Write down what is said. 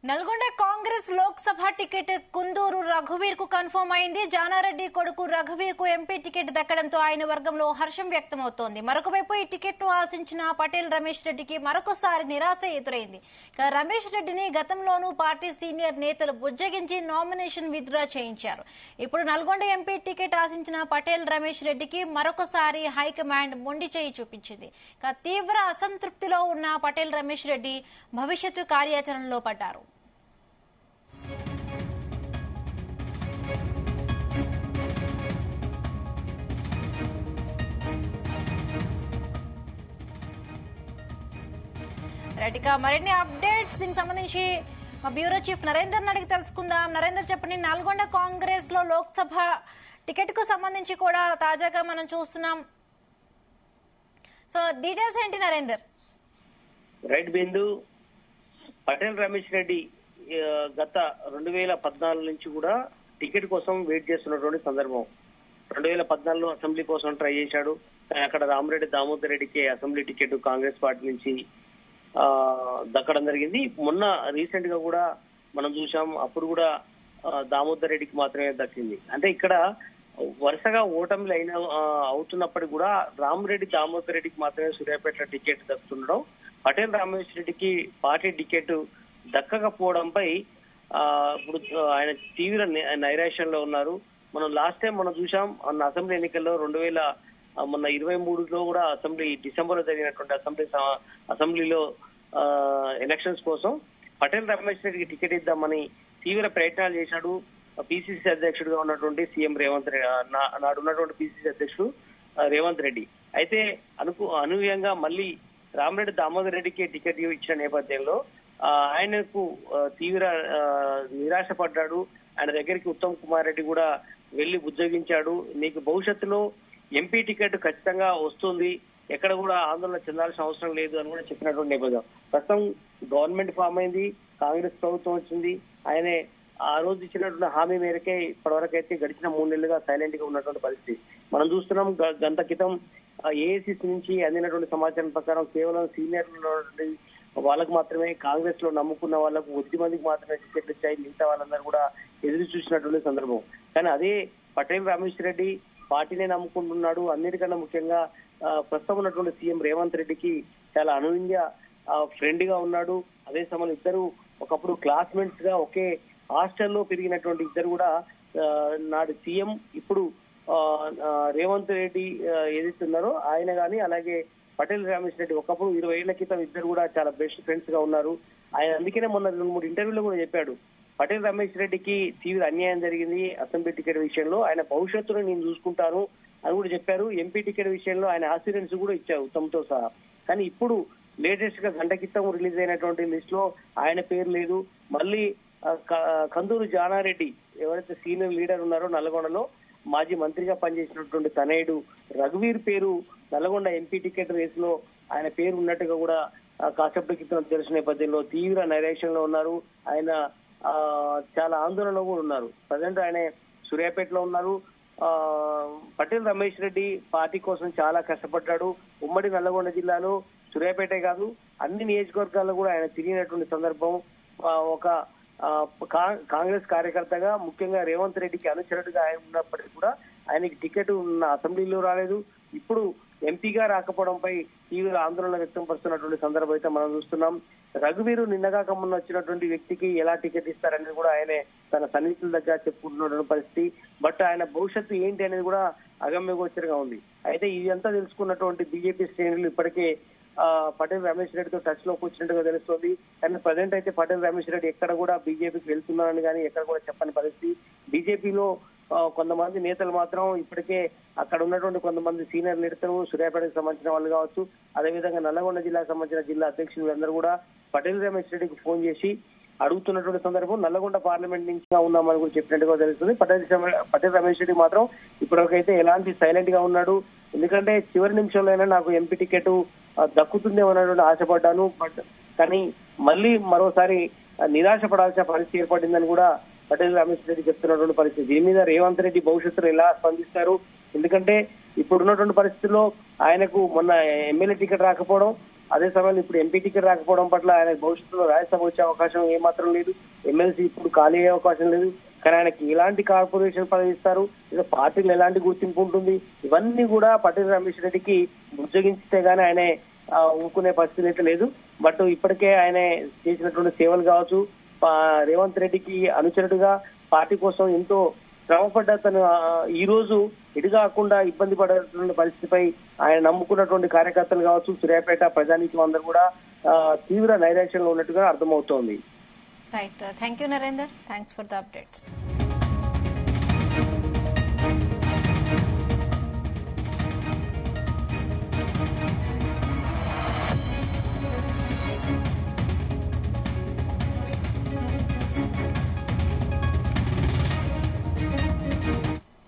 Nalgonda Congress Lok Sabha ticket Kunduru రఘువీర్ కు confirm అయింది. జానారెడ్డి కొడుకు రఘువీర్ కు ఎంపీ టికెట్ దక్కడంతో ఆయన వర్గంలో హర్షం వ్యక్తమవుతోంది. మరొకవైపు ఈ టికెట్ ను ఆశించిన పటేల్ రమేష్ రెడ్డికి మరొకసారి నిరాశ ఎదురైంది. రమేష్ రెడ్డిని గతంలోనూ పార్టీ సీనియర్ నేతలు బుజ్జగించి నామినేషన్ విత్డ్రా చేయించారు. ఇప్పుడు నల్గొండ ఎంపీ టికెట్ ఆశించిన పటేల్ రమేష్ రెడ్డికి మరొకసారి హైకమాండ్ మొండి చేయి చూపించింది. తీవ్ర అసంతృప్తిలో ఉన్న పటేల్ రమేష్ రెడ్డి భవిష్యత్తు కార్యాచరణలో పడ్డారు. మరిన్ని అప్డేట్స్ దీనికి సంబంధించి మా బ్యూరో చీఫ్ నరేందర్ అడిగి తెలుసుకుందాం. నరేందర్, చెప్పండి, నల్గొండ కాంగ్రెస్ లో లోక్సభ టికెట్ కు సంబంధించి కూడా తాజాగా మనం చూస్తున్నాం. సో డీటెయిల్స్ ఏంటి నరేందర్? రైట్ బిందు, పటేల్ రమేష్ రెడ్డి గత 2014 నుంచి కూడా టికెట్ కోసం వెయిట్ చేస్తున్నటువంటి సందర్భం. 2014లో అసెంబ్లీ కోసం ట్రై చేశాడు. అక్కడ రామరెడ్డి దామోదర్ రెడ్డికి అసెంబ్లీ టికెట్ కాంగ్రెస్ పార్టీ నుంచి దక్కడం జరిగింది. మొన్న రీసెంట్ గా కూడా మనం చూసాం, అప్పుడు కూడా దామోదర్ రెడ్డికి మాత్రమే దక్కింది. అంటే ఇక్కడ వరుసగా ఓటమిలు అవుతున్నప్పటికీ కూడా రామరెడ్డి దామోదర్ రెడ్డికి మాత్రమే సూర్యాపేట టికెట్ దక్కుతుండడం, పటేల్ రమేష్ రెడ్డికి పార్టీ టికెట్ దక్కకపోవడంపై ఇప్పుడు ఆయన తీవ్ర నైరాశ్యంలో ఉన్నారు. మనం లాస్ట్ టైం మనం చూసాం అసెంబ్లీ ఎన్నికల్లో 2023లో కూడా డిసెంబర్ లో జరిగినటువంటి అసెంబ్లీలో ఎలక్షన్స్ కోసం పటేల్ రమేష్ రెడ్డికి టికెట్ ఇద్దామని తీవ్ర ప్రయత్నాలు చేశాడు. పిసిసి అధ్యక్షుడిగా ఉన్నటువంటి సీఎం రేవంత్ రెడ్డి, నాడు ఉన్నటువంటి పిసిసి అధ్యక్షుడు రేవంత్ రెడ్డి. అయితే అనూహ్యంగా మళ్ళీ రామరెడ్డి దామోదర్ రెడ్డికి టికెట్ ఇచ్చిన నేపథ్యంలో ఆయనకు తీవ్ర నిరాశపడ్డాడు. ఆయన దగ్గరికి ఉత్తమ్ కుమార్ రెడ్డి కూడా వెళ్లి బుజ్జగించాడు. నీకు భవిష్యత్తులో ఎంపీ టికెట్ ఖచ్చితంగా వస్తుంది, ఎక్కడ కూడా ఆందోళన చెందాల్సిన అవసరం లేదు అని కూడా చెప్పినటువంటి నేపథ్యం. ప్రస్తుతం గవర్నమెంట్ ఫామ్ అయింది, కాంగ్రెస్ ప్రభుత్వం వచ్చింది. ఆయనే ఆ రోజు ఇచ్చినటువంటి హామీ మేరకే ఇప్పటివరకు అయితే గడిచిన 3 నెలలుగా సైలెంట్ గా ఉన్నటువంటి పరిస్థితి మనం చూస్తున్నాం. గంట క్రితం ఏఐసిసి నుంచి అందినటువంటి సమాచారం ప్రకారం కేవలం సీనియర్ వాళ్ళకు మాత్రమే, కాంగ్రెస్ లో నమ్ముకున్న వాళ్ళకు 10 మందికి మాత్రమే టికెట్లు ఇచ్చాయి. మిగతా వాళ్ళందరూ కూడా ఎదురు చూసినటువంటి సందర్భం. కానీ అదే పటేల్ రమేష్ రెడ్డి పార్టీనే నమ్ముకుంటున్నాడు. అన్నిటికన్నా ముఖ్యంగా ప్రస్తుతం ఉన్నటువంటి సీఎం రేవంత్ రెడ్డికి చాలా అనూహ్యంగా ఫ్రెండ్ గా ఉన్నాడు. అదే సమయంలో ఇద్దరు ఒకప్పుడు క్లాస్మేట్స్ గా ఒకే హాస్టల్లో పెరిగినటువంటి ఇద్దరు కూడా నాడు సీఎం, ఇప్పుడు రేవంత్ రెడ్డి ఏదైతున్నారో ఆయన గాని, అలాగే పటేల్ రమేష్ రెడ్డి ఒకప్పుడు 20 ఏళ్ల క్రితం ఇద్దరు కూడా చాలా బెస్ట్ ఫ్రెండ్స్ గా ఉన్నారు. ఆయన అందుకనే మొన్న 2-3 ఇంటర్వ్యూలో కూడా చెప్పాడు, పటేల్ రమేష్ రెడ్డికి తీవ్ర అన్యాయం జరిగింది అసెంబ్లీ టికెట్ విషయంలో, ఆయన భవిష్యత్తును నేను చూసుకుంటాను అని కూడా చెప్పారు. ఎంపీ టికెట్ విషయంలో ఆయన ఆస్పిరెన్స్ కూడా ఇచ్చారు ఉత్తమ్తో సహా. కానీ ఇప్పుడు లేటెస్ట్ గా గంట క్రితం రిలీజ్ అయినటువంటి లిస్ట్ లో ఆయన పేరు లేదు. మళ్ళీ కందూరు జానారెడ్డి ఎవరైతే సీనియర్ లీడర్ ఉన్నారో నల్గొండలో మాజీ మంత్రిగా పనిచేసినటువంటి తనయుడు రఘువీర్ పేరు నల్గొండ ఎంపీ టికెట్ రేసులో ఆయన పేరు ఉన్నట్టుగా కూడా కాసేపటి క్రితం తెలిసిన నేపథ్యంలో తీవ్ర నైరాశ్యంలో ఉన్నారు. ఆయన చాలా ఆందోళనలో కూడా ఉన్నారు. ప్రజెంట్ ఆయన సూర్యాపేటలో ఉన్నారు. పటేల్ రమేష్ రెడ్డి పార్టీ కోసం చాలా కష్టపడ్డాడు. ఉమ్మడి నల్లగొండ జిల్లాలో సూర్యాపేటే కాదు అన్ని నియోజకవర్గాల్లో కూడా ఆయన తిరిగినటువంటి సందర్భం. ఒక కాంగ్రెస్ కార్యకర్తగా ముఖ్యంగా రేవంత్ రెడ్డికి అనుచరుడుగా ఆయన ఉన్నప్పటికీ కూడా ఆయనకి టికెట్ ఉన్న అసెంబ్లీలో రాలేదు. ఇప్పుడు ఎంపీగా రాకపోవడంపై తీవ్ర ఆందోళన వ్యక్తం పరుస్తున్నటువంటి సందర్భం అయితే మనం చూస్తున్నాం. రఘువీరు నిన్నగాక మొన్న వచ్చినటువంటి వ్యక్తికి ఎలా టికెట్ ఇస్తారనేది కూడా ఆయనే తన సన్నిహితుల దగ్గర చెప్పుకుంటున్నటువంటి పరిస్థితి. బట్ ఆయన భవిష్యత్తు ఏంటి అనేది కూడా అగమ్యగోచరంగా ఉంది. అయితే ఇదంతా తెలుసుకున్నటువంటి బీజేపీ శ్రేణులు ఇప్పటికే పటేల్ రమేష్ రెడ్డితో టచ్ లోకి వచ్చినట్టుగా తెలుస్తుంది. కానీ ప్రజెంట్ అయితే పటేల్ రమేష్ రెడ్డి ఎక్కడ కూడా బీజేపీకి వెళ్తున్నారని కానీ ఎక్కడ కూడా చెప్పని పరిస్థితి. బీజేపీలో కొంతమంది నేతలు మాత్రం ఇప్పటికే అక్కడ ఉన్నటువంటి కొంతమంది సీనియర్ నేతలు, సూర్యాపేటకు సంబంధించిన వాళ్ళు కావచ్చు, అదేవిధంగా నల్లగొండ జిల్లాకు సంబంధించిన జిల్లా అధ్యక్షులు అందరూ కూడా పటేల్ రమేష్ రెడ్డికి ఫోన్ చేసి అడుగుతున్నటువంటి సందర్భం. నల్లగొండ పార్లమెంట్ నుంచి ఉన్నామని కూడా చెప్పినట్టుగా తెలుస్తుంది. పటేల్ రమేష్ రెడ్డి మాత్రం ఇప్పటికైతే ఎలాంటి సైలెంట్ గా ఉన్నాడు. ఎందుకంటే చివరి నిమిషంలో నాకు ఎంపీ టికెట్ దక్కుతుందేమో అన్నటువంటి ఆశపడ్డాను, బట్ కానీ మళ్ళీ మరోసారి నిరాశపడాల్సిన పరిస్థితి ఏర్పడిందని కూడా పటేల్ రమేష్ రెడ్డి చెప్తున్నటువంటి పరిస్థితి. దీని మీద రేవంత్ రెడ్డి భవిష్యత్తులో ఎలా స్పందిస్తారు? ఎందుకంటే ఇప్పుడున్నటువంటి పరిస్థితుల్లో ఆయనకు మొన్న ఎమ్మెల్యే టికెట్ రాకపోవడం, అదే సమయంలో ఇప్పుడు ఎంపీ టికెట్ రాకపోవడం పట్ల ఆయన భవిష్యత్తులో రాజ్యసభ వచ్చే అవకాశం ఏమాత్రం లేదు. ఎమ్మెల్సీ ఇప్పుడు ఖాళీ అయ్యే అవకాశం లేదు. కానీ ఆయనకి ఎలాంటి కార్పొరేషన్ పదవి ఇస్తారు, లేదా పార్టీలు ఎలాంటి గుర్తింపు ఉంటుంది, ఇవన్నీ కూడా పటేల్ రమేష్ రెడ్డికి బుజ్జగించితే గానీ ఆయన ఊరుకునే పరిస్థితి అయితే లేదు. బట్ ఇప్పటికే ఆయన చేసినటువంటి సేవలు కావచ్చు, రేవంత్ రెడ్డికి అనుచరుడుగా పార్టీ కోసం ఎంతో శ్రమపడ్డ తను ఈ రోజు ఇటు కాకుండా ఇబ్బంది పడేటువంటి పరిస్థితిపై ఆయన నమ్ముకున్నటువంటి కార్యకర్తలు కావచ్చు, సూర్యాపేట ప్రజానీకం అందరూ కూడా తీవ్ర నైరాశ్యంలో ఉన్నట్టుగా అర్థమవుతోంది. Right, thank you Narender, thanks for the updates.